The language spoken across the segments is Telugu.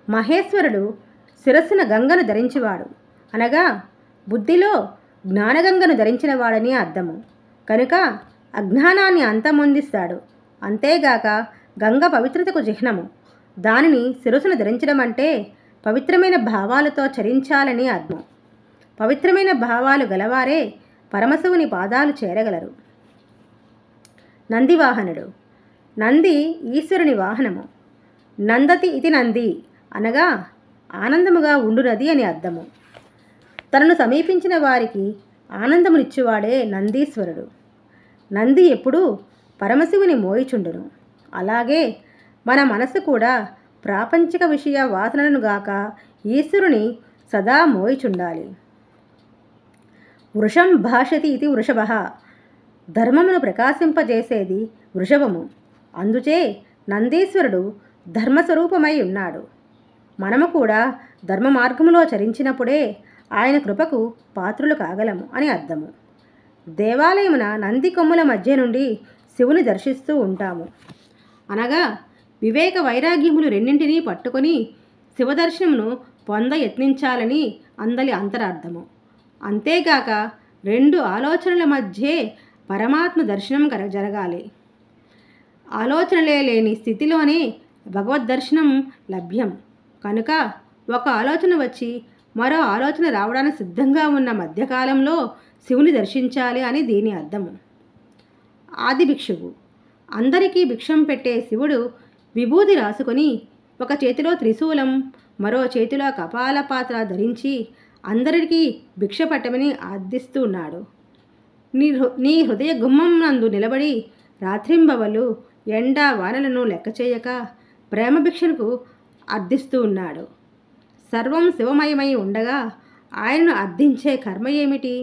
మహేశ్వరుడు శిరస్సున గంగను ధరించేవాడు, అనగా బుద్ధిలో జ్ఞానగంగను ధరించినవాడని అర్థము. కనుక అజ్ఞానాన్ని అంతమొందిస్తాడు. అంతేగాక గంగ పవిత్రతకు చిహ్నము. దానిని శిరస్సును ధరించడం అంటే పవిత్రమైన భావాలతో చరించాలని అర్థం. పవిత్రమైన భావాలు గలవారే పరమశివుని పాదాలు చేరగలరు. నందివాహనుడు. నంది ఈశ్వరుని వాహనము. నందతి ఇది నంది, అనగా ఆనందముగా ఉండునది అని అర్థము. తనను సమీపించిన వారికి ఆనందమునిచ్చువాడే నందీశ్వరుడు. నంది ఎప్పుడూ పరమశివుని మోయిచుండును. అలాగే మన మనసు కూడా ప్రాపంచిక విషయ వాసనలను గాక ఈశ్వరుని సదా మోయిచుండాలి. వృషం భాషతి ఇది వృషభ. ధర్మమును ప్రకాశింపజేసేది వృషభము. అందుచే నందీశ్వరుడు ధర్మస్వరూపమై ఉన్నాడు. మనము కూడా ధర్మ మార్గములో చరించినప్పుడే ఆయన కృపకు పాత్రులు కాగలము అని అర్థము. దేవాలయమున నంది కొమ్ముల మధ్య నుండి శివుని దర్శిస్తూ ఉంటాము. అనగా వివేక వైరాగ్యములు రెండింటినీ పట్టుకొని శివదర్శనమును పొంద యత్నించాలని అందలి అంతరార్థము. అంతేగాక రెండు ఆలోచనల మధ్యే పరమాత్మ దర్శనం జరగాలి. ఆలోచనలే లేని స్థితిలోనే భగవద్దర్శనం లభ్యం. కనుక ఒక ఆలోచన వచ్చి మరో ఆలోచన రావడానికి సిద్ధంగా ఉన్న మధ్యకాలంలో శివుని దర్శించాలి అని దీని అర్థము. ఆది భిక్షువు. అందరికీ భిక్షం పెట్టే శివుడు విభూది రాసుకొని ఒక చేతిలో త్రిశూలం, మరో చేతిలో కపాలపాత్ర ధరించి అందరికీ భిక్ష పట్టమని ఆర్థిస్తున్నాడు. నీ హృదయ గుమ్మం నందు నిలబడి రాత్రింబవలు ఎండ వానలను లెక్క చేయక ప్రేమ భిక్షకు అర్థిస్తూ ఉన్నాడు. సర్వం శివమయమై ఉండగా ఆయనను అర్థించే కర్మ ఏమిటి?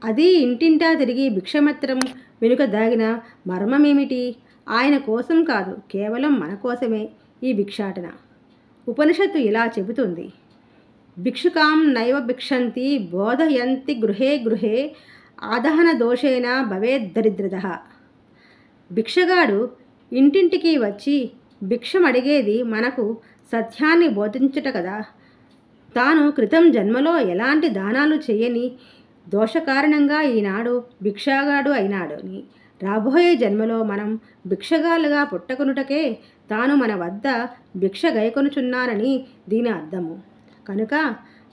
అది ఇంటింటా తిరిగి భిక్షమత్రం వెనుక దాగిన మర్మమేమిటి? ఆయన కోసం కాదు, కేవలం మన కోసమే ఈ భిక్షాటన. ఉపనిషత్తు ఇలా చెబుతుంది: భిక్షుకాం నైవ భిక్షంతి బోధయంతి గృహే గృహే ఆదహన దోషేన భవేద్దరిద్రదః. భిక్షగాడు ఇంటింటికి వచ్చి భిక్షం అడిగేది మనకు సత్యాన్ని బోధించుట కదా. తాను క్రితం జన్మలో ఎలాంటి దానాలు చేయని దోష కారణంగా ఈనాడు భిక్షగాడు అయినాడని, రాబోయే జన్మలో మనం భిక్షగాలుగా పుట్టకొనుటకే తాను మన వద్ద భిక్ష గైకొనుచున్నానని దీని అర్థము. కనుక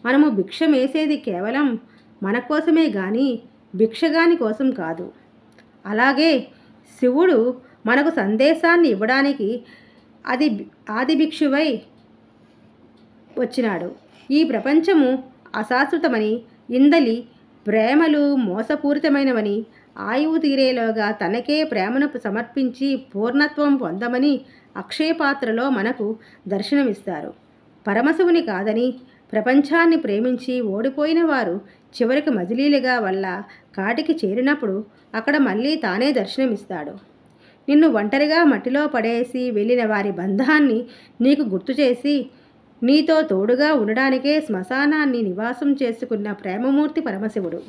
మనము భిక్షమేసేది కేవలం మన కోసమే గాని భిక్షగాని కోసం కాదు. అలాగే శివుడు మనకు సందేశాన్ని ఇవ్వడానికి ఆది భిక్షువై వచ్చినాడు. ఈ ప్రపంచము అశాశ్వతమని, ఇందలి ప్రేమలు మోసపూరితమైనవని, ఆయువు తీరేలోగా తనకే ప్రేమను సమర్పించి పూర్ణత్వం పొందమని అక్షయపాత్రలో మనకు దర్శనమిస్తారు. పరమశివుని కాదని ప్రపంచాన్ని ప్రేమించి ఓడిపోయిన వారు చివరికి మజిలీలుగా వల్ల కాటికి చేరినప్పుడు అక్కడ మళ్ళీ తానే దర్శనమిస్తాడు. నిన్ను ఒంటరిగా మట్టిలో పడేసి వెళ్ళిన వారి బంధాన్ని నీకు గుర్తు చేసి నీతో తోడుగా ఉండడానికే శ్మశానాన్ని నివాసం చేసుకున్న ప్రేమమూర్తి పరమశివుడు.